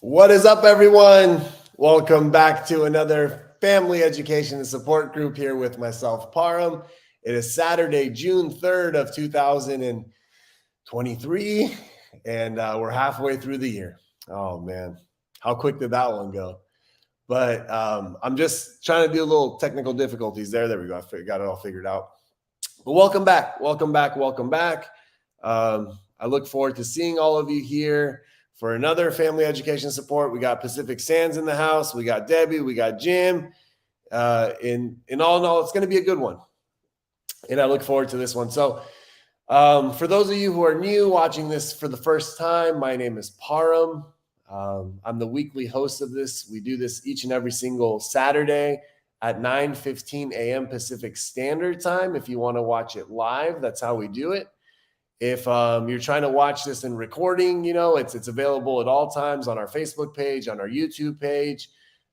What is up, everyone? Welcome back to another family education and support group here with myself, Param. It is Saturday, June 3rd of 2023, and we're halfway through the year. Oh, man. How quick did that one go? But I'm just trying to do a little technical difficulties there. There we go. I got it all figured out. But welcome back. Welcome back. Welcome back. I look forward to seeing all of you here for another family education support. We got Pacific Sands in the house. We got Debbie. We got Jim. In all, it's going to be a good one. And I look forward to this one. So for those of you who are new watching this for the first time, my name is Param. I'm the weekly host of this. We do this each and every single Saturday at 9:15 a.m. Pacific Standard Time. If you want to watch it live, that's how we do it. If you're trying to watch this in recording, it's available at all times on our Facebook page, on our YouTube page.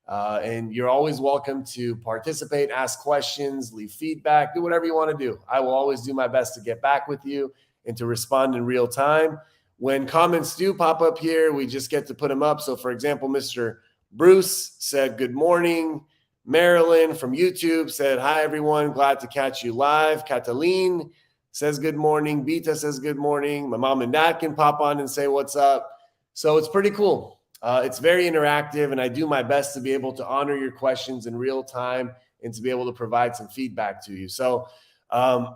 And you're always welcome to participate, ask questions, leave feedback, do whatever you want to do. I will always do my best to get back with you and to respond in real time. When comments do pop up here, we just get to put them up. So, for example, Mr. Bruce said, "Good morning." Marilyn from YouTube said, "Hi, everyone. Glad to catch you live." Cataline says good morning. Beta says good morning. My mom and dad can pop on and say what's up. So it's pretty cool. It's very interactive, and I do my best to be able to honor your questions in real time and to be able to provide some feedback to you. So a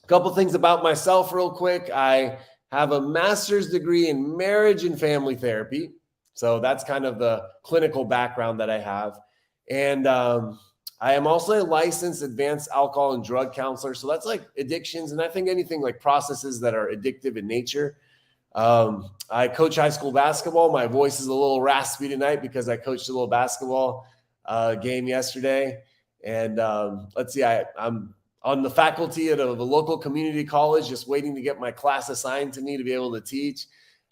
couple things about myself real quick. I have a master's degree in marriage and family therapy. So that's kind of the clinical background that I have. And I am also a licensed advanced alcohol and drug counselor. So that's like addictions. And I think anything like processes that are addictive in nature. I coach high school basketball. My voice is a little raspy tonight because I coached a little basketball game yesterday. And let's see, I'm on the faculty of a local community college, just waiting to get my class assigned to me to be able to teach.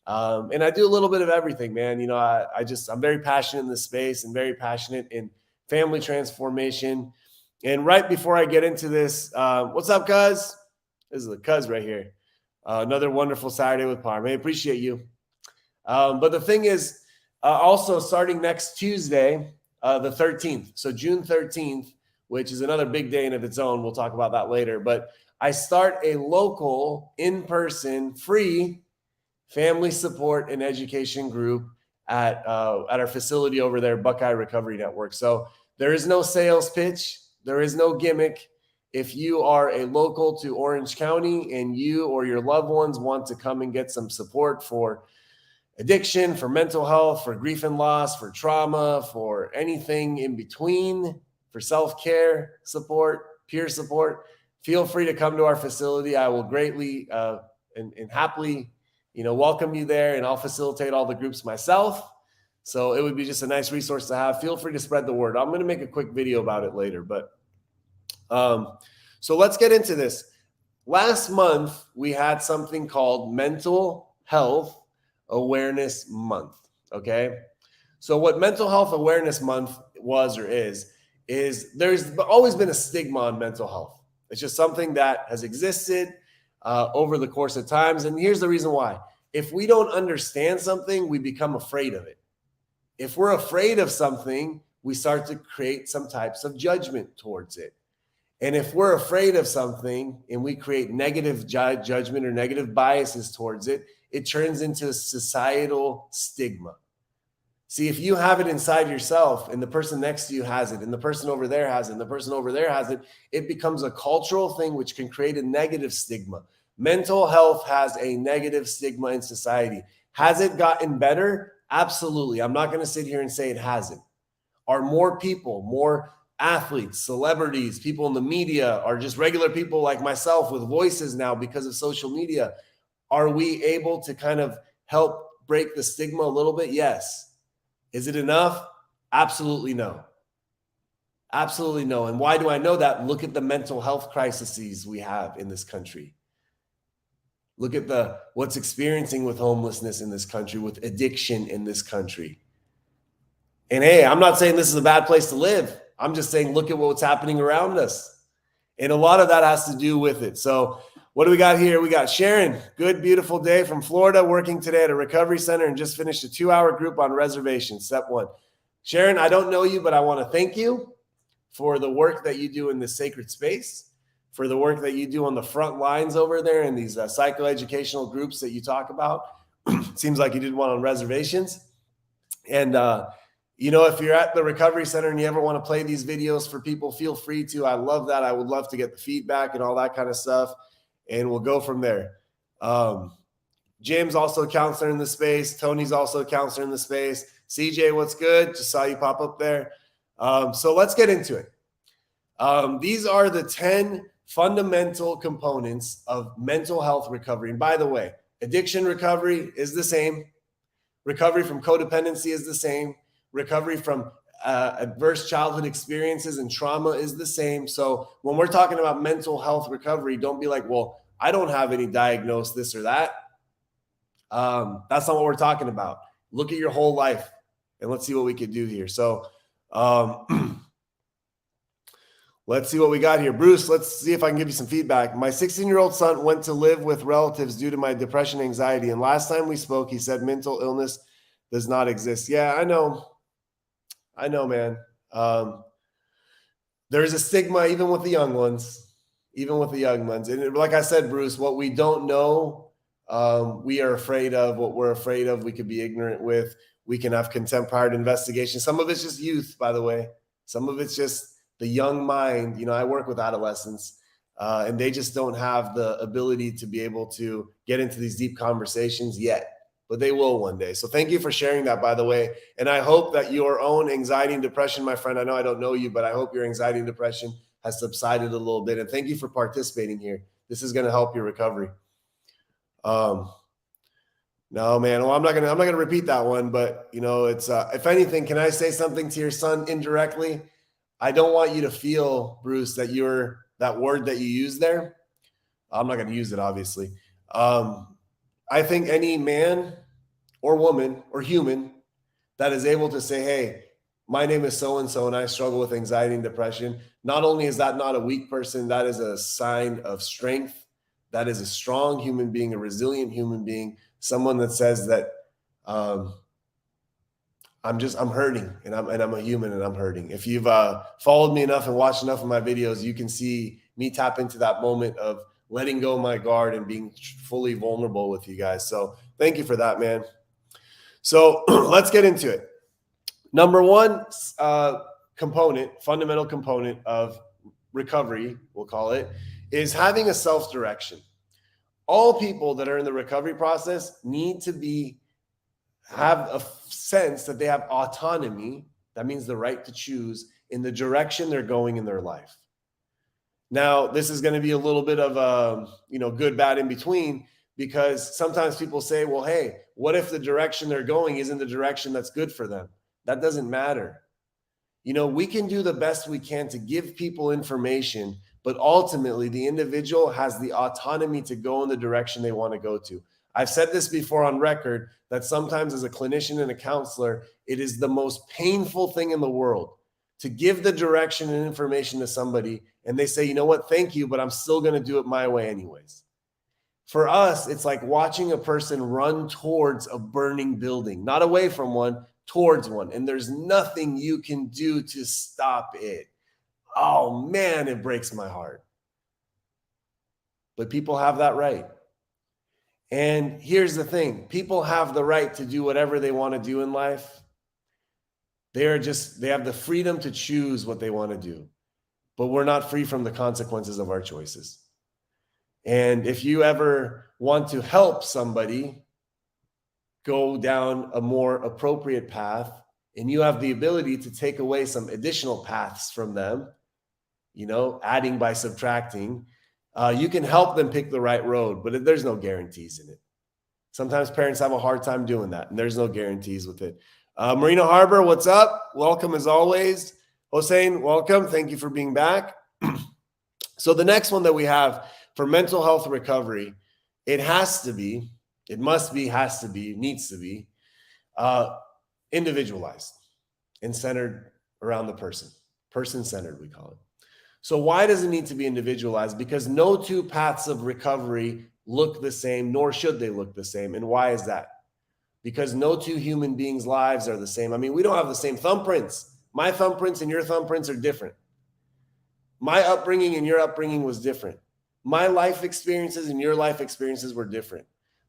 And I do a little bit of everything, man. I'm very passionate in this space and very passionate in family transformation. And right before I get into this, what's up, cuz? This is the cuz right here. Another wonderful Saturday with Par. I appreciate you. But the thing is, also starting next Tuesday, the 13th, so June 13th, which is another big day in of its own. We'll talk about that later. But I start a local, in-person, free family support and education group at our facility over there, Buckeye Recovery Network. So there is no sales pitch. There is no gimmick. If you are a local to Orange County and you or your loved ones want to come and get some support for addiction, for mental health, for grief and loss, for trauma, for anything in between, for self-care support, peer support, feel free to come to our facility. I will greatly and happily welcome you there, and I'll facilitate all the groups myself. So it would be just a nice resource to have. Feel free to spread the word. I'm going to make a quick video about it later, but so let's get into this. Last month, we had something called Mental Health Awareness Month, okay? So what Mental Health Awareness Month was or is there's always been a stigma on mental health. It's just something that has existed over the course of times. And here's the reason why. If we don't understand something, we become afraid of it. If we're afraid of something, we start to create some types of judgment towards it. And if we're afraid of something and we create negative judgment or negative biases towards it, it turns into a societal stigma. See, if you have it inside yourself and the person next to you has it and the person over there has it and the person over there has it, it becomes a cultural thing which can create a negative stigma. Mental health has a negative stigma in society. Has it gotten better? Absolutely. I'm not going to sit here and say it hasn't. Are more people, more athletes, celebrities, people in the media, are just regular people like myself with voices now because of social media? Are we able to kind of help break the stigma a little bit? Yes. Is it enough? Absolutely no. Absolutely no. And why do I know that? Look at the mental health crises we have in this country. Look at what's experiencing with homelessness in this country, with addiction in this country. And hey, I'm not saying this is a bad place to live. I'm just saying, look at what's happening around us. And a lot of that has to do with it. So What do we got here? We got Sharon. Good, beautiful day from Florida, working today at a recovery center and just finished a 2-hour group on reservation. Step 1. Sharon, I don't know you, but I want to thank you for the work that you do in this sacred space, for the work that you do on the front lines over there in these psychoeducational groups that you talk about. Seems like you did one on reservations. And, if you're at the recovery center and you ever want to play these videos for people, feel free to. I love that. I would love to get the feedback and all that kind of stuff. And we'll go from there. Jim's also a counselor in the space. Tony's also a counselor in the space. CJ, what's good? Just saw you pop up there. So let's get into it. These are the 10 fundamental components of mental health recovery. And by the way, addiction recovery is the same. Recovery from codependency is the same. Recovery from adverse childhood experiences and trauma is the same. So when we're talking about mental health recovery, don't be like, well, I don't have any diagnosed this or that. That's not what we're talking about. Look at your whole life and let's see what we can do here. So let's see what we got here. Bruce, let's see if I can give you some feedback. My 16-year-old son went to live with relatives due to my depression and anxiety. And last time we spoke, he said mental illness does not exist. Yeah, I know, man. There's a stigma even with the young ones, And like I said, Bruce, what we don't know, we are afraid of. What we're afraid of, we could be ignorant with. We can have contempt prior to investigation. Some of it's just youth, by the way. Some of it's just the young mind. I work with adolescents, and they just don't have the ability to be able to get into these deep conversations yet. But they will one day. So thank you for sharing that, by the way. And I hope that your own anxiety and depression, my friend, I know I don't know you, but I hope your anxiety and depression has subsided a little bit. And thank you for participating here. This is going to help your recovery. No, man. Well, I'm not gonna repeat that one, but it's if anything, can I say something to your son indirectly? I don't want you to feel, Bruce, that that word that you use there. I'm not going to use it, obviously. I think any man or woman or human that is able to say, hey, my name is so-and-so and I struggle with anxiety and depression. Not only is that not a weak person, that is a sign of strength. That is a strong human being, a resilient human being, someone that says that I'm hurting and I'm a human and I'm hurting. If you've followed me enough and watched enough of my videos, you can see me tap into that moment of letting go of my guard and being fully vulnerable with you guys. So thank you for that, man. So let's get into it. Number one fundamental component of recovery, we'll call it, is having a self-direction. All people that are in the recovery process need to have a sense that they have autonomy. That means the right to choose in the direction they're going in their life. Now, this is going to be a little bit of good, bad, in between, because sometimes people say, well, hey, what if the direction they're going isn't the direction that's good for them? That doesn't matter. We can do the best we can to give people information, but ultimately the individual has the autonomy to go in the direction they want to go to. I've said this before on record, that sometimes as a clinician and a counselor, it is the most painful thing in the world to give the direction and information to somebody and they say, you know what, thank you, but I'm still going to do it my way anyways. For us, it's like watching a person run towards a burning building, not away from one, towards one. And there's nothing you can do to stop it. Oh man, it breaks my heart. But people have that right. And here's the thing, people have the right to do whatever they want to do in life. They have the freedom to choose what they want to do, but we're not free from the consequences of our choices. And if you ever want to help somebody go down a more appropriate path, and you have the ability to take away some additional paths from them, adding by subtracting, you can help them pick the right road, but there's no guarantees in it. Sometimes parents have a hard time doing that, and there's no guarantees with it. Marina Harbor, what's up? Welcome as always. Hossein, welcome. Thank you for being back. So the next one that we have for mental health recovery, it needs to be individualized and centered around the person. Person-centered, we call it. So why does it need to be individualized? Because no two paths of recovery look the same, nor should they look the same. And why is that? Because no two human beings' lives are the same. I mean, we don't have the same thumbprints. My thumbprints and your thumbprints are different. My upbringing and your upbringing was different. My life experiences and your life experiences were different.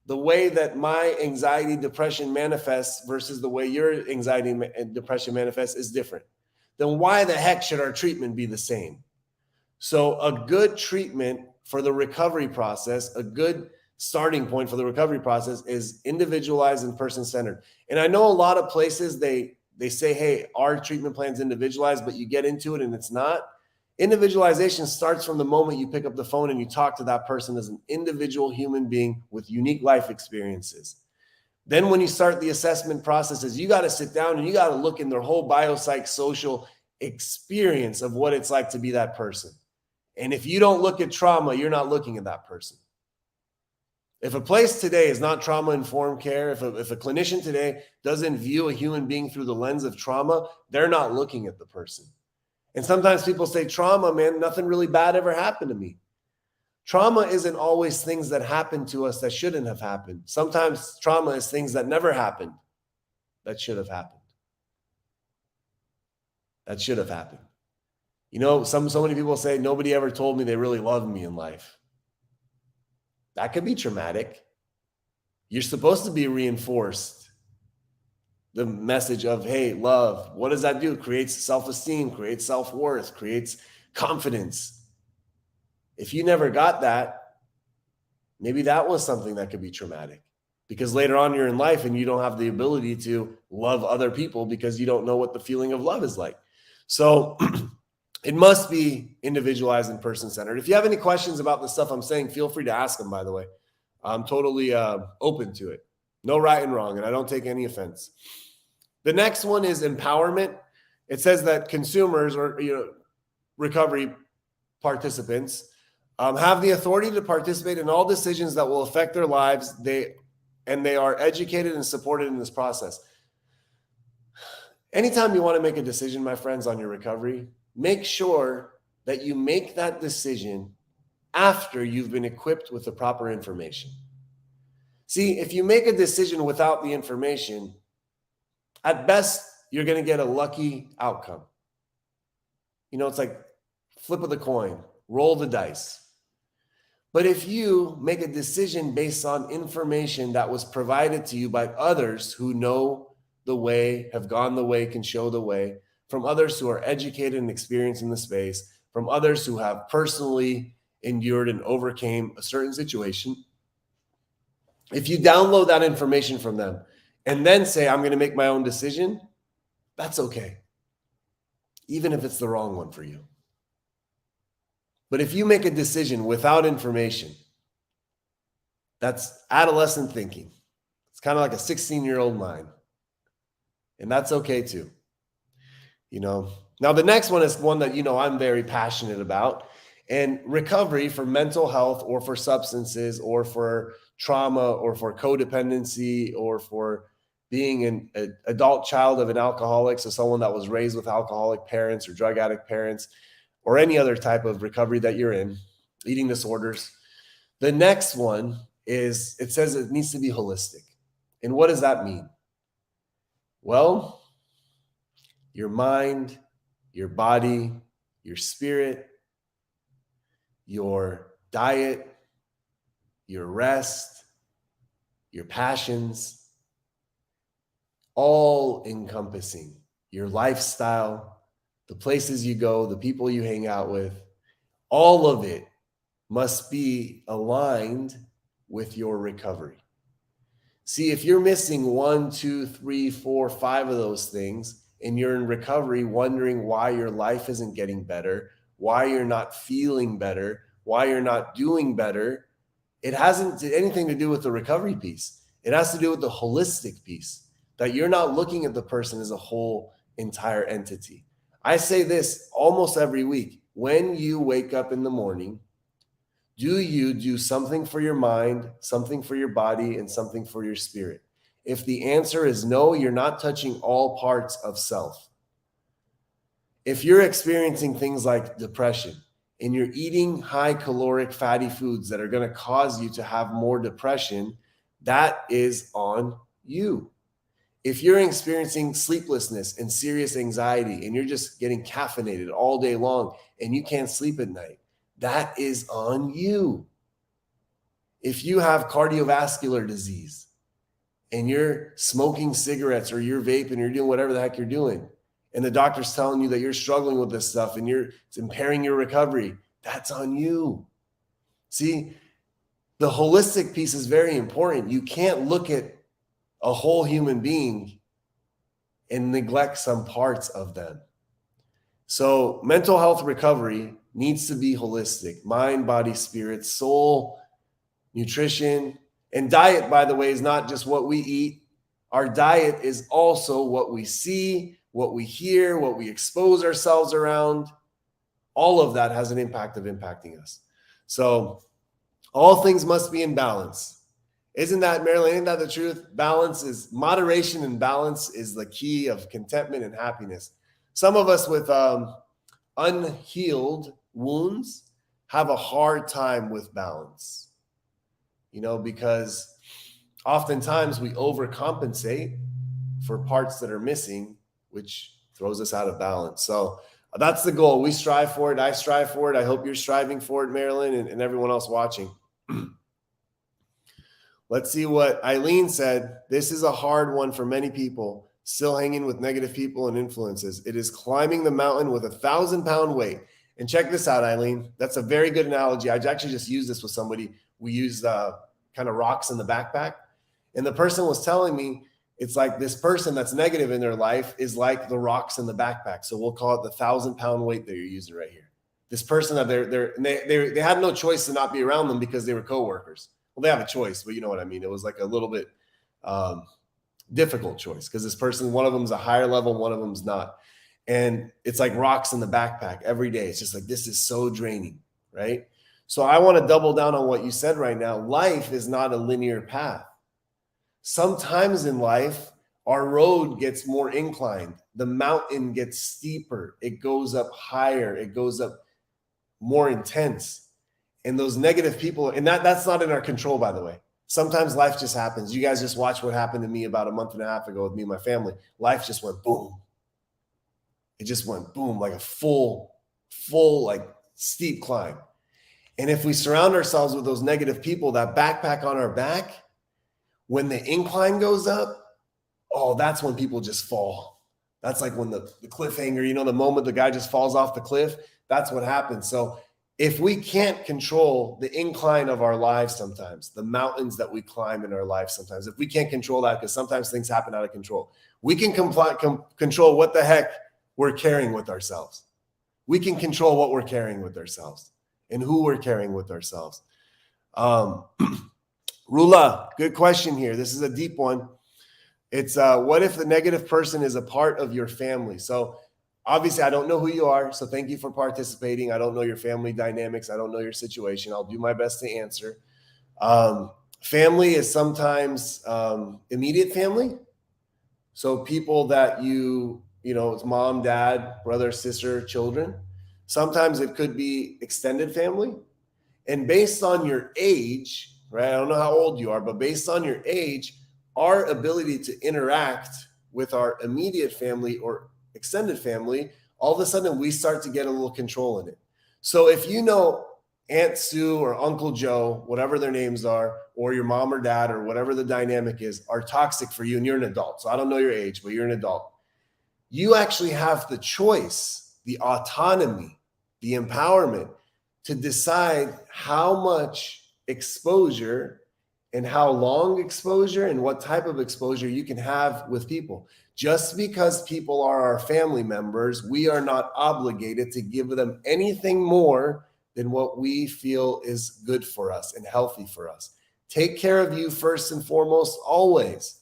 The way that my anxiety, depression manifests versus the way your anxiety and depression manifests is different. Then why the heck should our treatment be the same? So a good treatment for the recovery process, a good starting point for the recovery process is individualized and person-centered. And I know a lot of places they say, hey, our treatment plan is individualized, but you get into it and it's not. Individualization starts from the moment you pick up the phone and you talk to that person as an individual human being with unique life experiences. Then when you start the assessment processes, you got to sit down and you got to look in their whole biopsychosocial experience of what it's like to be that person. And if you don't look at trauma, you're not looking at that person. If a place today is not trauma-informed care, if a clinician today doesn't view a human being through the lens of trauma, they're not looking at the person. And sometimes people say, trauma, man, nothing really bad ever happened to me. Trauma isn't always things that happen to us that shouldn't have happened. Sometimes trauma is things that never happened that should have happened. That should have happened. You know, so many people say, nobody ever told me they really loved me in life. That could be traumatic. You're supposed to be reinforced. The message of, hey, love, what does that do? Creates self-esteem, creates self-worth, creates confidence. If you never got that, maybe that was something that could be traumatic, because later on you're in life and you don't have the ability to love other people because you don't know what the feeling of love is like. So it must be individualized and person-centered. If you have any questions about the stuff I'm saying, feel free to ask them, by the way. I'm totally open to it. No right and wrong, and I don't take any offense. The next one is empowerment. It says that consumers or recovery participants have the authority to participate in all decisions that will affect their lives. They are educated and supported in this process. Anytime you want to make a decision, my friends, on your recovery, make sure that you make that decision after you've been equipped with the proper information. See, if you make a decision without the information, at best, you're going to get a lucky outcome. You know, it's like flip of the coin, roll the dice. But if you make a decision based on information that was provided to you by others who know the way, have gone the way, can show the way, from others who are educated and experienced in the space, from others who have personally endured and overcame a certain situation, if you download that information from them and then say, I'm going to make my own decision, that's okay, even if it's the wrong one for you. But if you make a decision without information, that's adolescent thinking. It's kind of like a 16-year-old mind. And that's okay too. You know, now the next one is one that, I'm very passionate about. And recovery for mental health or for substances or for trauma or for codependency or for being an adult child of an alcoholic, so someone that was raised with alcoholic parents or drug addict parents, or any other type of recovery that you're in, eating disorders. The next one is, it says it needs to be holistic. And what does that mean? Well, your mind, your body, your spirit, your diet, your rest, your passions, all encompassing, your lifestyle, the places you go, the people you hang out with, all of it must be aligned with your recovery. See, if you're missing 1, 2, 3, 4, 5 of those things, and you're in recovery wondering why your life isn't getting better, why you're not feeling better, why you're not doing better, it hasn't anything to do with the recovery piece. It has to do with the holistic piece, that you're not looking at the person as a whole entire entity. I say this almost every week. When you wake up in the morning, do you do something for your mind, something for your body, and something for your spirit? If the answer is no, you're not touching all parts of self. If you're experiencing things like depression and you're eating high caloric fatty foods that are going to cause you to have more depression, that is on you. If you're experiencing sleeplessness and serious anxiety and you're just getting caffeinated all day long and you can't sleep at night, that is on you. If you have cardiovascular disease and you're smoking cigarettes or you're vaping, you're doing whatever the heck you're doing, and the doctor's telling you that you're struggling with this stuff and it's impairing your recovery, that's on you. See, the holistic piece is very important. You can't look at a whole human being and neglect some parts of them. So mental health recovery needs to be holistic: mind, body, spirit, soul, nutrition. And diet, by the way, is not just what we eat. Our diet is also what we see, what we hear, what we expose ourselves around. All of that has an impact of impacting us. So all things must be in balance. Isn't that, Marilyn, isn't that the truth? Moderation and balance is the key of contentment and happiness. Some of us with unhealed wounds have a hard time with balance, because oftentimes we overcompensate for parts that are missing, which throws us out of balance. So that's the goal. We strive for it. I strive for it. I hope you're striving for it, Marilyn, and everyone else watching. Let's see what Eileen said. This is a hard one for many people, still hanging with negative people and influences. It is climbing the mountain with 1,000-pound weight. And check this out, Eileen. That's a very good analogy. I actually just used this with somebody. We used kind of rocks in the backpack. And the person was telling me, it's like this person that's negative in their life is like the rocks in the backpack. So we'll call it the 1,000-pound weight that you're using right here. This person that they had no choice to not be around them because they were coworkers. Well, they have a choice, but you know what I mean? It was like a little bit difficult choice because this person, one of them is a higher level, one of them is not. And it's like rocks in the backpack every day. It's just like, this is so draining, right? So I want to double down on what you said right now. Life is not a linear path. Sometimes in life, our road gets more inclined. The mountain gets steeper. It goes up higher. It goes up more intense. And those negative people, and that's not in our control, by the way. Sometimes life just happens. You guys just watched what happened to me about a month and a half ago with me and my family. Life just went boom. It just went boom, like a full, like steep climb. And if we surround ourselves with those negative people, that backpack on our back, when the incline goes up, that's when people just fall. That's like when the cliffhanger, the moment the guy just falls off the cliff, that's what happens. So if we can't control the incline of our lives sometimes, the mountains that we climb in our lives sometimes, if we can't control that, because sometimes things happen out of control, we can control what the heck we're carrying with ourselves. We can control what we're carrying with ourselves and who we're carrying with ourselves. Rula, good question here. This is a deep one. It's what if the negative person is a part of your family? So obviously, I don't know who you are, so thank you for participating. I don't know your family dynamics. I don't know your situation. I'll do my best to answer. Family is sometimes immediate family. So people that it's mom, dad, brother, sister, children. Sometimes it could be extended family. And based on your age, right? I don't know how old you are, but based on your age, our ability to interact with our immediate family or extended family, all of a sudden we start to get a little control in it. So if Aunt Sue or Uncle Joe, whatever their names are, or your mom or dad or whatever the dynamic is, are toxic for you and you're an adult. So I don't know your age, but you're an adult. You actually have the choice, the autonomy, the empowerment to decide how much exposure and how long exposure and what type of exposure you can have with people. Just because people are our family members, we are not obligated to give them anything more than what we feel is good for us and healthy for us. Take care of you first and foremost, always.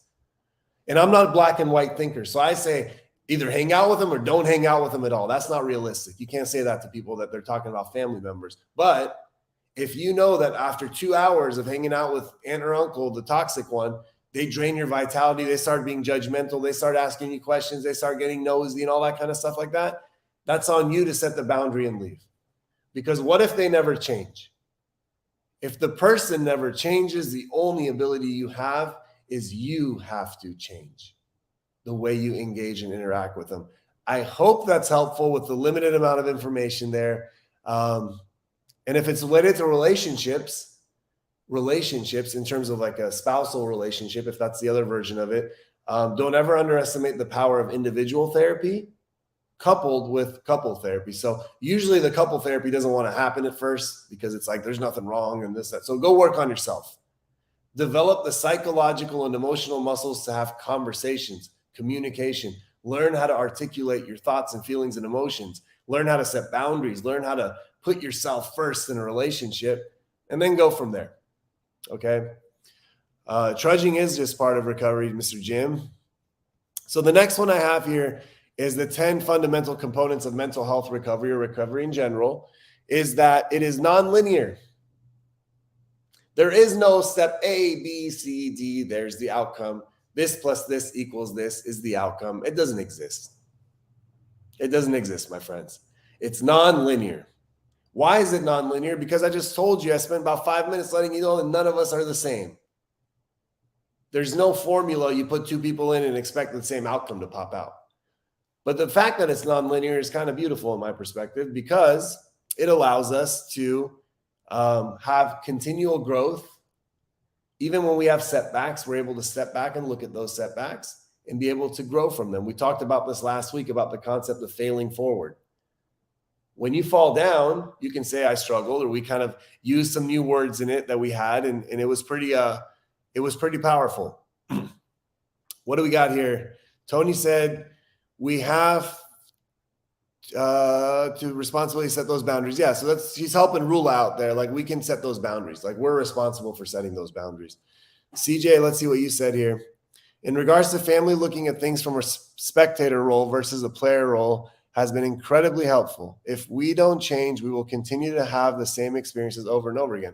And I'm not a black and white thinker. So I say either hang out with them or don't hang out with them at all. That's not realistic. You can't say that to people that they're talking about family members. But if you know that after 2 hours of hanging out with aunt or uncle, the toxic one, they drain your vitality, they start being judgmental, they start asking you questions, they start getting nosy and all that kind of stuff like that, That's on you to set the boundary and leave. Because what if they never change? If the person never changes, the only ability you have is you have to change the way you engage and interact with them. I hope that's helpful with the limited amount of information there. And if it's related to relationships in terms of like a spousal relationship, if that's the other version of it, don't ever underestimate the power of individual therapy coupled with couple therapy. So usually the couple therapy doesn't want to happen at first because it's like, there's nothing wrong and this, that. So go work on yourself. Develop the psychological and emotional muscles to have conversations, communication, learn how to articulate your thoughts and feelings and emotions, learn how to set boundaries, learn how to put yourself first in a relationship, and then go from there. Okay. Trudging is just part of recovery, Mr. Jim. So the next one I have here is the 10 fundamental components of mental health recovery, or recovery in general, is that it is nonlinear. There is no step A, B, C, D. There's the outcome. This plus this equals this is the outcome. It doesn't exist. It doesn't exist, my friends. It's nonlinear. Why is it nonlinear? Because I just told you, I spent about 5 minutes letting you know that none of us are the same. There's no formula you put two people in and expect the same outcome to pop out. But the fact that it's nonlinear is kind of beautiful in my perspective, because it allows us to have continual growth. Even when we have setbacks, we're able to step back and look at those setbacks and be able to grow from them. We talked about this last week about the concept of failing forward. When you fall down, you can say, I struggled, or we kind of used some new words in it that we had, and it was pretty powerful. What do we got here? Tony said, we have to responsibly set those boundaries. Yeah, so he's helping rule out there. Like, we can set those boundaries. Like, we're responsible for setting those boundaries. CJ, let's see what you said here. In regards to family, looking at things from a spectator role versus a player role has been incredibly helpful. If we don't change, we will continue to have the same experiences over and over again.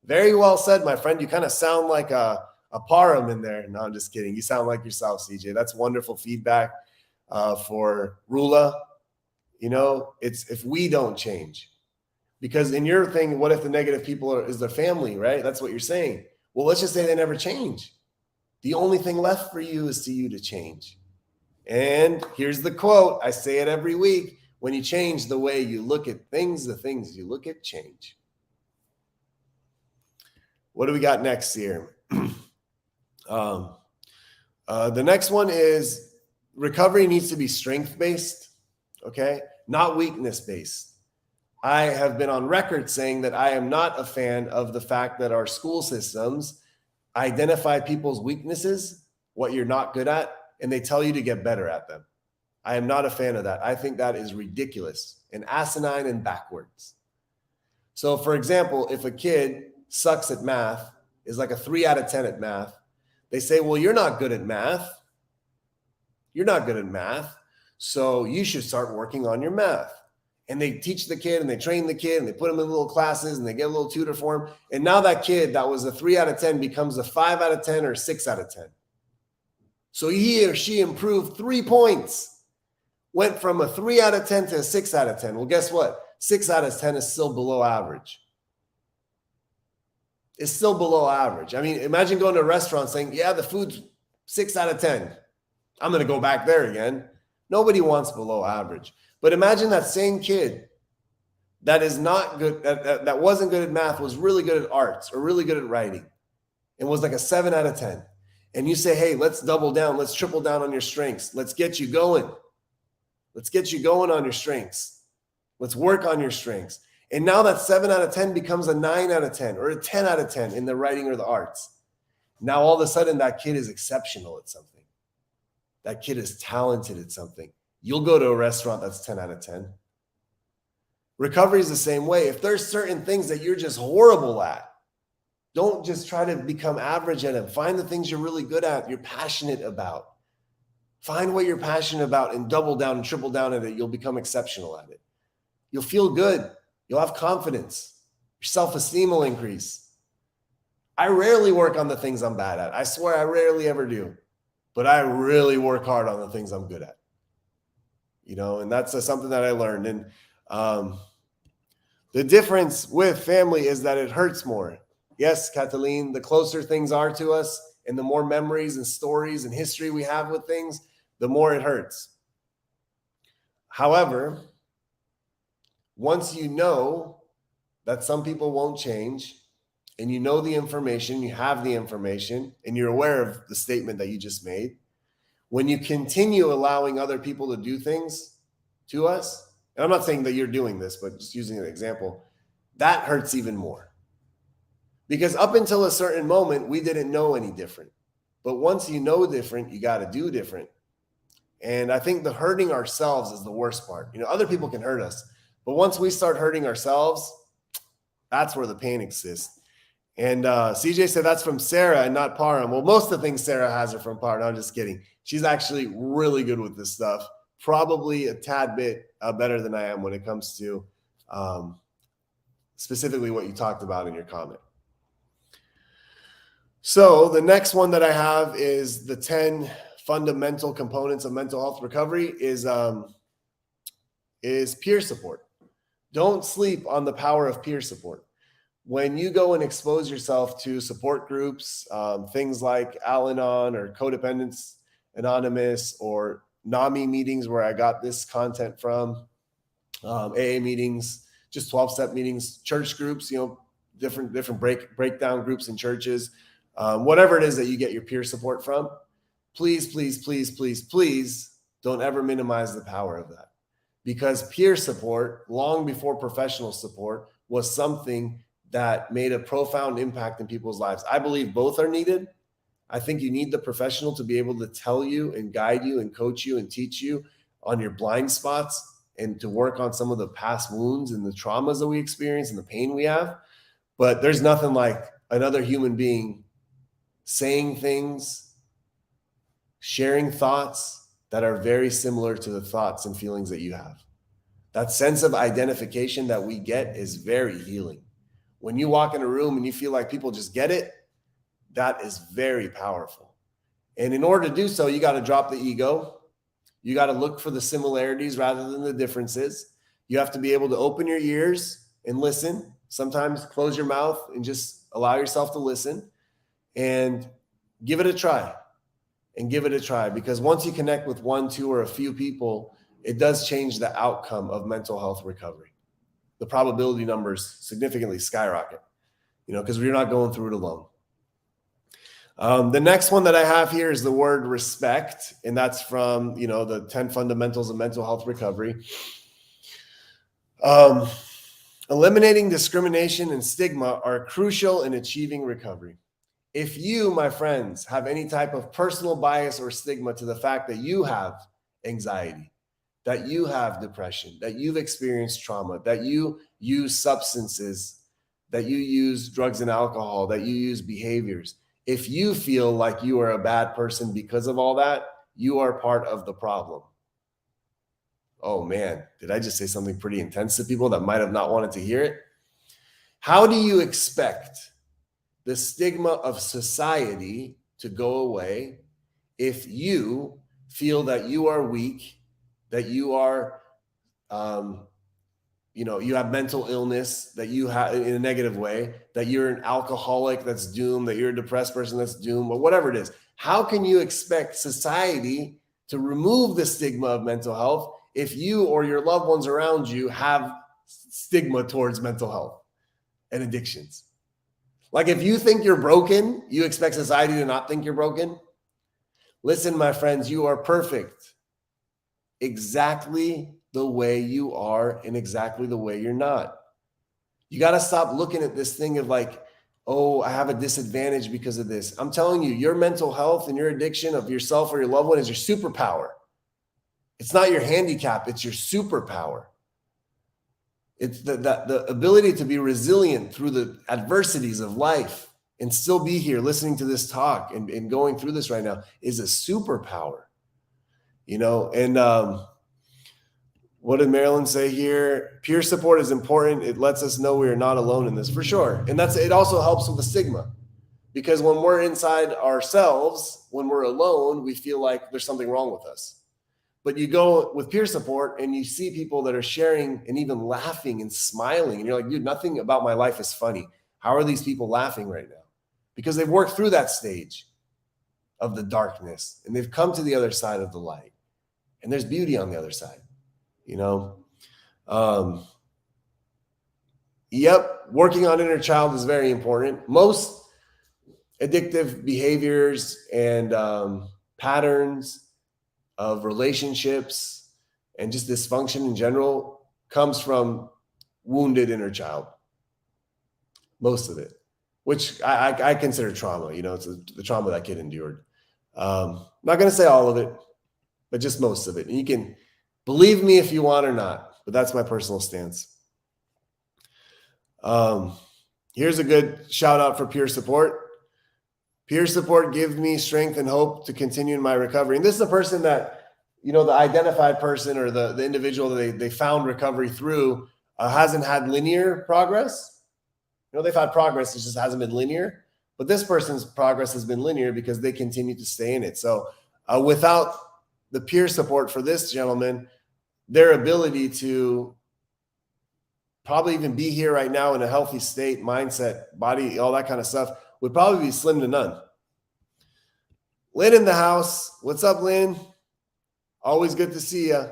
Very well said, my friend. You kind of sound like a Param in there. No, I'm just kidding. You sound like yourself, CJ. That's wonderful feedback for Rula. You know, it's if we don't change. Because in your thing, what if the negative people is the family, right? That's what you're saying. Well, let's just say they never change. The only thing left for you is you to change. And here's the quote. I say it every week. When you change the way you look at things, the things you look at change. What do we got next here? The next one is recovery needs to be strength-based, okay? Not weakness-based. I have been on record saying that I am not a fan of the fact that our school systems identify people's weaknesses, what you're not good at, and they tell you to get better at them. I am not a fan of that. I think that is ridiculous and asinine and backwards. So, for example, if a kid sucks at math, is like a 3 out of 10 at math, they say, well, you're not good at math. You're not good at math, so you should start working on your math. And they teach the kid and they train the kid and they put him in little classes and they get a little tutor for him. And now that kid that was a 3 out of 10 becomes a 5 out of 10 or 6 out of 10. So he or she improved 3 points, went from a 3 out of 10 to a 6 out of 10. Well, guess what? 6 out of 10 is still below average. It's still below average. I mean, imagine going to a restaurant saying, yeah, the food's 6 out of 10. I'm going to go back there again. Nobody wants below average. But imagine that same kid that is not good, that wasn't good at math, was really good at arts or really good at writing, and was like a 7 out of 10. And you say, hey, let's double down. Let's triple down on your strengths. Let's get you going. Let's get you going on your strengths. Let's work on your strengths. And now that 7 out of 10 becomes a 9 out of 10 or a 10 out of 10 in the writing or the arts. Now, all of a sudden, that kid is exceptional at something. That kid is talented at something. You'll go to a restaurant that's 10 out of 10. Recovery is the same way. If there's certain things that you're just horrible at, don't just try to become average at them. Find the things you're really good at, you're passionate about. Find what you're passionate about and double down and triple down at it. You'll become exceptional at it. You'll feel good. You'll have confidence. Your self-esteem will increase. I rarely work on the things I'm bad at. I swear I rarely ever do. But I really work hard on the things I'm good at. and that's something that I learned. And the difference with family is that it hurts more. Yes, Kathleen, the closer things are to us and the more memories and stories and history we have with things, the more it hurts. However, once you know that some people won't change, and you know the information, you have the information, and you're aware of the statement that you just made, when you continue allowing other people to do things to us, and I'm not saying that you're doing this, but just using an example, that hurts even more. Because up until a certain moment, we didn't know any different. But once you know different, you got to do different. And I think the hurting ourselves is the worst part. Other people can hurt us, but once we start hurting ourselves, that's where the pain exists. And CJ said that's from Sarah and not Param. Well, most of the things Sarah has are from Param. No, I'm just kidding. She's actually really good with this stuff. Probably a tad bit better than I am when it comes to specifically what you talked about in your comment. So the next one that I have is the 10 fundamental components of mental health recovery is peer support. Don't sleep on the power of peer support. When you go and expose yourself to support groups, things like Al-Anon or Codependence Anonymous or NAMI meetings where I got this content from, AA meetings, just 12-step meetings, church groups, different breakdown groups in churches, whatever it is that you get your peer support from, please, please, please, please, please don't ever minimize the power of that. Because peer support, long before professional support, was something that made a profound impact in people's lives. I believe both are needed. I think you need the professional to be able to tell you and guide you and coach you and teach you on your blind spots and to work on some of the past wounds and the traumas that we experience and the pain we have. But there's nothing like another human being saying things, sharing thoughts that are very similar to the thoughts and feelings that you have. That sense of identification that we get is very healing. When you walk in a room and you feel like people just get it, that is very powerful. And in order to do so, you got to drop the ego. You got to look for the similarities rather than the differences. You have to be able to open your ears and listen. Sometimes close your mouth and just allow yourself to listen and give it a try. Because once you connect with one, two, or a few people, it does change the outcome of mental health recovery. The probability numbers significantly skyrocket, because we're not going through it alone. The next one that I have here is the word respect, and that's from, the 10 fundamentals of mental health recovery. Eliminating discrimination and stigma are crucial in achieving recovery. If you, my friends, have any type of personal bias or stigma to the fact that you have anxiety, that you have depression, that you've experienced trauma, that you use substances, that you use drugs and alcohol, that you use behaviors, if you feel like you are a bad person because of all that, you are part of the problem. Oh man, did I just say something pretty intense to people that might have not wanted to hear it? How do you expect the stigma of society to go away if you feel that you are weak, that you are, you have mental illness, that you have in a negative way, that you're an alcoholic that's doomed, that you're a depressed person that's doomed, or whatever it is? How can you expect society to remove the stigma of mental health if you or your loved ones around you have stigma towards mental health and addictions? Like if you think you're broken, you expect society to not think you're broken? Listen, my friends, you are perfect. Exactly the way you are and exactly the way you're not. You got to stop looking at this thing of like, oh, I have a disadvantage because of this. I'm telling you, your mental health and your addiction of yourself or your loved one is your superpower. It's not your handicap, it's your superpower. It's the ability to be resilient through the adversities of life and still be here listening to this talk and going through this right now is a superpower, and what did Marilyn say here? Peer support is important. It lets us know we are not alone in this, for sure. And it also helps with the stigma, because when we're inside ourselves, when we're alone, we feel like there's something wrong with us. But you go with peer support and you see people that are sharing and even laughing and smiling. And you're like, dude, nothing about my life is funny. How are these people laughing right now? Because they've worked through that stage of the darkness and they've come to the other side of the light. And there's beauty on the other side, you know? Yep, working on inner child is very important. Most addictive behaviors and patterns of relationships and just dysfunction in general comes from wounded inner child. Most of it, which I consider trauma. You know, it's the trauma that kid endured. Not going to say all of it, but just most of it. And you can believe me if you want or not, but that's my personal stance. Here's a good shout out for peer support. Peer support gives me strength and hope to continue in my recovery. And this is a person that, you know, the identified person or the individual that they found recovery through hasn't had linear progress. You know, they've had progress, it just hasn't been linear. But this person's progress has been linear because they continue to stay in it. So without the peer support for this gentleman, their ability to probably even be here right now in a healthy state, mindset, body, all that kind of stuff would probably be slim to none. Lynn in the house. What's up, Lynn? Always good to see you.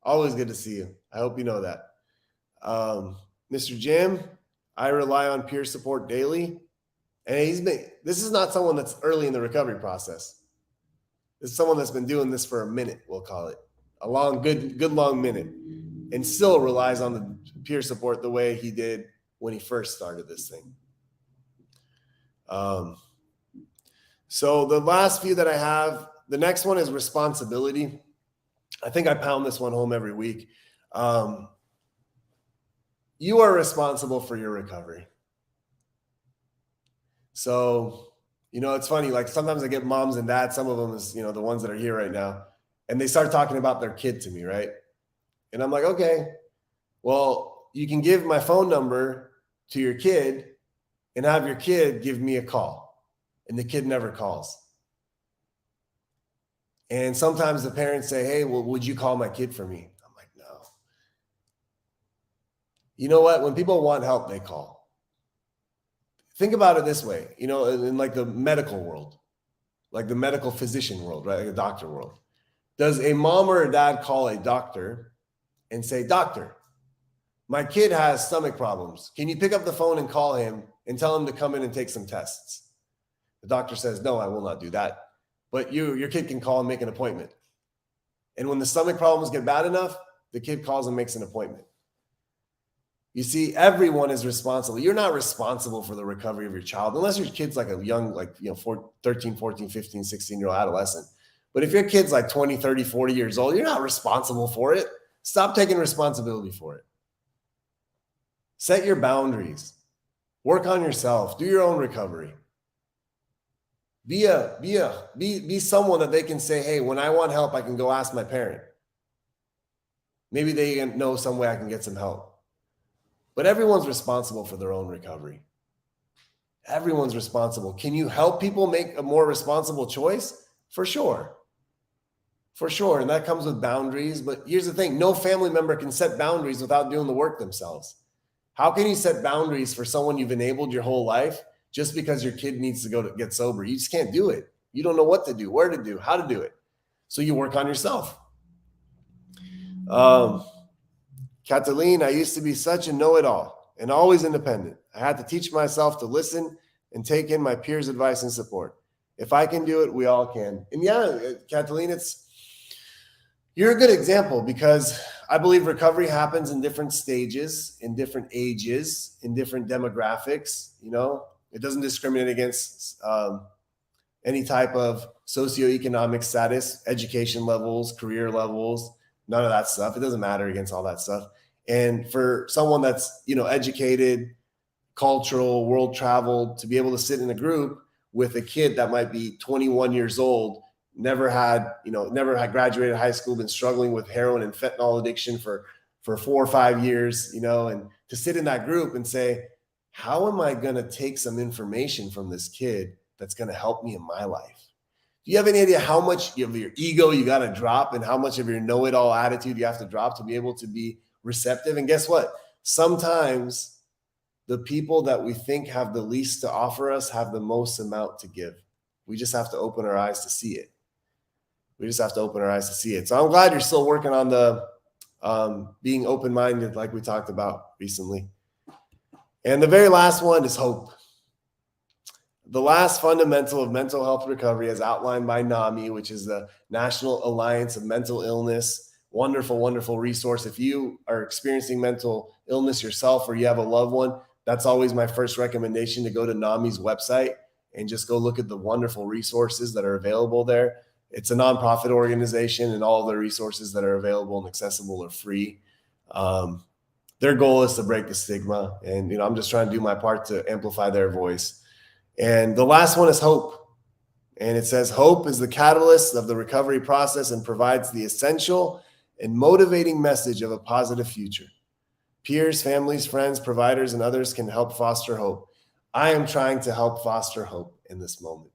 Always good to see you. I hope you know that. Mr. Jim, I rely on peer support daily. And this is not someone that's early in the recovery process. This is someone that's been doing this for a minute, we'll call it. A long, good long minute. And still relies on the peer support the way he did when he first started this thing. So the last few that I have, the next one is responsibility. I think I pound this one home every week. You are responsible for your recovery. So, you know, it's funny, like sometimes I get moms and dads, some of them is, you know, the ones that are here right now, and they start talking about their kid to me, right? And I'm like, okay, well, you can give my phone number to your kid and have your kid give me a call. And the kid never calls. And sometimes the parents say, hey, well, would you call my kid for me? I'm like, no. You know what? When people want help, they call. Think about it this way, you know, in like the medical world, like the medical physician world, right? Like the doctor world. Does a mom or a dad call a doctor and say, doctor, my kid has stomach problems. Can you pick up the phone and call him and tell him to come in and take some tests? The doctor says, no, I will not do that. But your kid can call and make an appointment. And when the stomach problems get bad enough, the kid calls and makes an appointment. You see, everyone is responsible. You're not responsible for the recovery of your child, unless your kid's like a young, like, you know, 13, 14, 15, 16-year-old adolescent. But if your kid's like 20, 30, 40 years old, you're not responsible for it. Stop taking responsibility for it. Set your boundaries. Work on yourself. Do your own recovery. Be someone that they can say, hey, when I want help, I can go ask my parent. Maybe they know some way I can get some help. But everyone's responsible for their own recovery. Everyone's responsible. Can you help people make a more responsible choice? For sure. For sure. And that comes with boundaries. But here's the thing. No family member can set boundaries without doing the work themselves. How can you set boundaries for someone you've enabled your whole life just because your kid needs to go to get sober? You just can't do it. You don't know what to do, where to do, how to do it. So you work on yourself. Cataline, I used to be such a know-it-all and always independent. I had to teach myself to listen and take in my peers' advice and support. If I can do it, we all can. And yeah, Cataline, you're a good example, because I believe recovery happens in different stages, in different ages, in different demographics. You know, it doesn't discriminate against any type of socioeconomic status, education levels, career levels, none of that stuff. It doesn't matter against all that stuff. And for someone that's, you know, educated, cultural, world traveled, to be able to sit in a group with a kid that might be 21 years old, never had graduated high school, been struggling with heroin and fentanyl addiction for 4 or 5 years, you know, and to sit in that group and say, how am I going to take some information from this kid that's going to help me in my life? Do you have any idea how much of your ego you got to drop and how much of your know-it-all attitude you have to drop to be able to be receptive? And guess what? Sometimes the people that we think have the least to offer us have the most amount to give. We just have to open our eyes to see it. So I'm glad you're still working on the being open-minded like we talked about recently. And the very last one is hope. The last fundamental of mental health recovery, as outlined by NAMI, which is the National Alliance of Mental Illness. Wonderful, wonderful resource. If you are experiencing mental illness yourself or you have a loved one, that's always my first recommendation, to go to NAMI's website and just go look at the wonderful resources that are available there. It's a nonprofit organization, and all the resources that are available and accessible are free. Their goal is to break the stigma, and I'm just trying to do my part to amplify their voice. And the last one is hope. And it says, hope is the catalyst of the recovery process and provides the essential and motivating message of a positive future. Peers, families, friends, providers, and others can help foster hope. I am trying to help foster hope in this moment.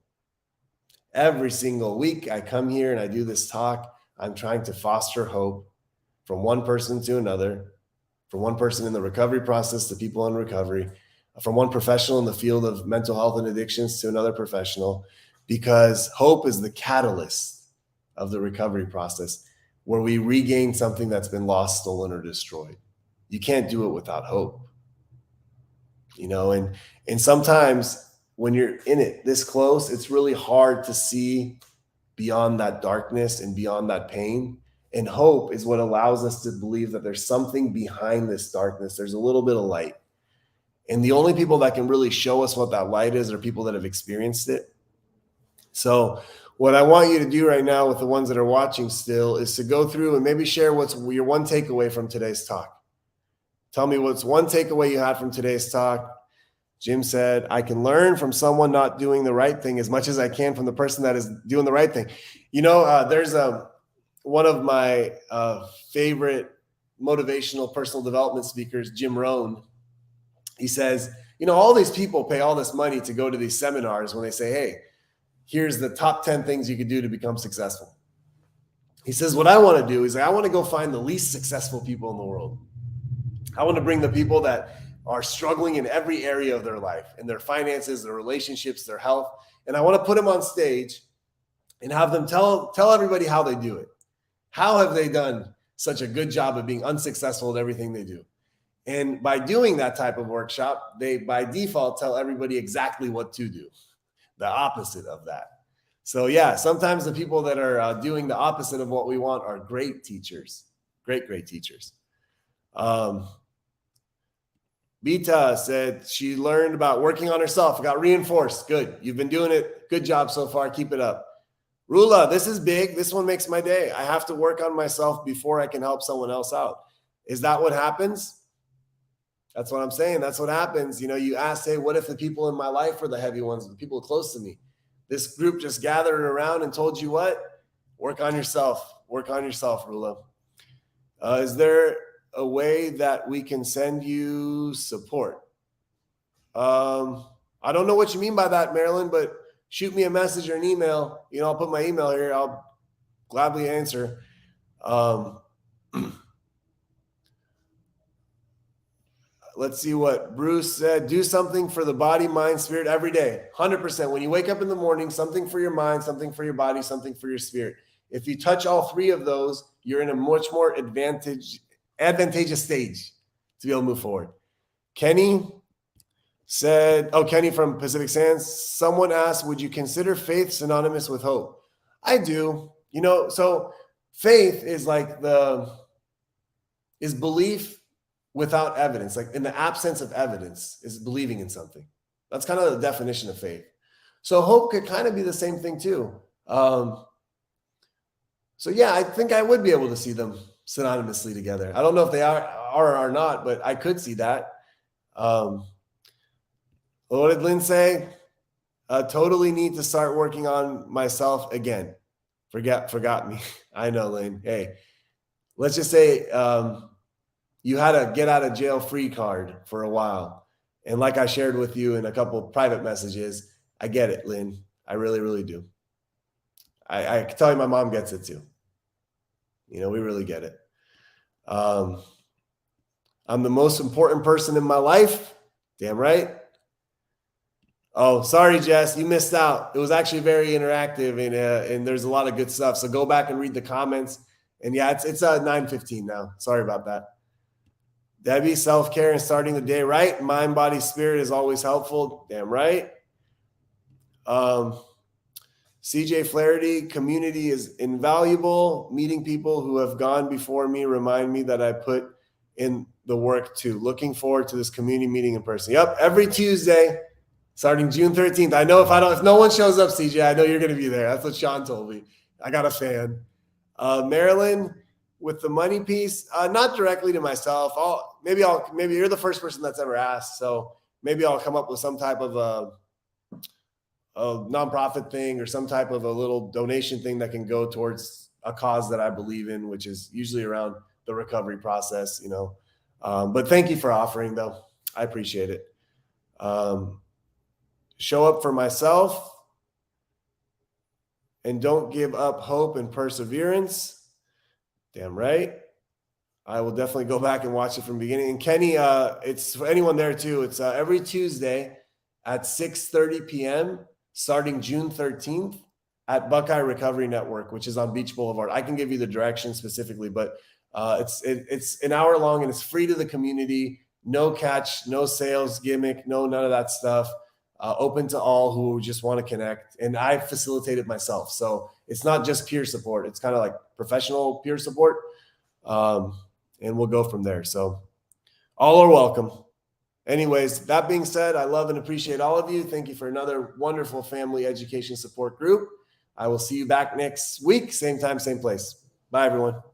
Every single week I come here and I do this talk. I'm trying to foster hope from one person to another, from one person in the recovery process to people in recovery, from one professional in the field of mental health and addictions to another professional, because hope is the catalyst of the recovery process, where we regain something that's been lost, stolen, or destroyed. You can't do it without hope. And sometimes when you're in it this close, it's really hard to see beyond that darkness and beyond that pain. And hope is what allows us to believe that there's something behind this darkness. There's a little bit of light. And the only people that can really show us what that light is are people that have experienced it. So what I want you to do right now with the ones that are watching still is to go through and maybe share what's your one takeaway from today's talk. Tell me what's one takeaway you had from today's talk. Jim said, I can learn from someone not doing the right thing as much as I can from the person that is doing the right thing. There's one of my favorite motivational personal development speakers, Jim Rohn. He says, all these people pay all this money to go to these seminars when they say, hey, here's the top 10 things you could do to become successful. He says, what I want to do is I want to go find the least successful people in the world. I want to bring the people that are struggling in every area of their life, in their finances, their relationships, their health. And I want to put them on stage and have them tell everybody how they do it. How have they done such a good job of being unsuccessful at everything they do? And by doing that type of workshop, they by default tell everybody exactly what to do, the opposite of that. So yeah, sometimes the people that are doing the opposite of what we want are great teachers, great teachers. Bita said she learned about working on herself, got reinforced. Good. You've been doing it. Good job so far. Keep it up. Rula, this is big. This one makes my day. I have to work on myself before I can help someone else out. Is that what happens? That's what I'm saying. That's what happens. You ask, hey, what if the people in my life were the heavy ones, the people close to me? This group just gathered around and told you what? Work on yourself. Work on yourself, Rula. Is there a way that we can send you support? I don't know what you mean by that, Marilyn, but shoot me a message or an email. I'll put my email here. I'll gladly answer. Let's see what Bruce said. Do something for the body, mind, spirit every day. 100%. When you wake up in the morning, something for your mind, something for your body, something for your spirit. If you touch all three of those, you're in a much more advantageous stage to be able to move forward. Kenny said, Kenny from Pacific Sands, someone asked, would you consider faith synonymous with hope? I do. So faith is is belief without evidence, like in the absence of evidence is believing in something. That's kind of the definition of faith. So hope could kind of be the same thing too. So yeah, I think I would be able to see them synonymously together. I don't know if they are or are not, but I could see that. What did Lynn say? Totally need to start working on myself again. Forgot me. I know, Lynn. Hey, let's just say you had a get out of jail free card for a while. And like I shared with you in a couple of private messages, I get it, Lynn. I really, really do. I can tell you my mom gets it too. You know, we really get it. I'm the most important person in my life. Damn right. Oh, sorry, Jess, you missed out. It was actually very interactive, and there's a lot of good stuff. So go back and read the comments. And yeah, it's 9:15 now. Sorry about that. Debbie, self-care and starting the day right. Mind, body, spirit is always helpful. Damn right. CJ Flaherty, community is invaluable. Meeting people who have gone before me remind me that I put in the work too. Looking forward to this community meeting in person. Yep, every Tuesday, starting June 13th. I know if no one shows up, CJ, I know you're going to be there. That's what Sean told me. I got a fan. Marilyn, with the money piece, not directly to myself. Maybe you're the first person that's ever asked. So maybe I'll come up with some type of a nonprofit thing or some type of a little donation thing that can go towards a cause that I believe in, which is usually around the recovery process, you know. But thank you for offering, though. I appreciate it. Show up for myself and don't give up hope and perseverance. Damn right. I will definitely go back and watch it from the beginning. And Kenny, it's for anyone there too. It's every Tuesday at 6:30 p.m. starting June 13th at Buckeye Recovery Network, which is on Beach Boulevard. I can give you the direction specifically, but it's an hour long and it's free to the community. No catch, no sales gimmick, none of that stuff. Open to all who just want to connect. And I facilitate it myself. So it's not just peer support. It's kind of like professional peer support. And we'll go from there. So all are welcome. Anyways, that being said, I love and appreciate all of you. Thank you for another wonderful family education support group. I will see you back next week. Same time, same place. Bye, everyone.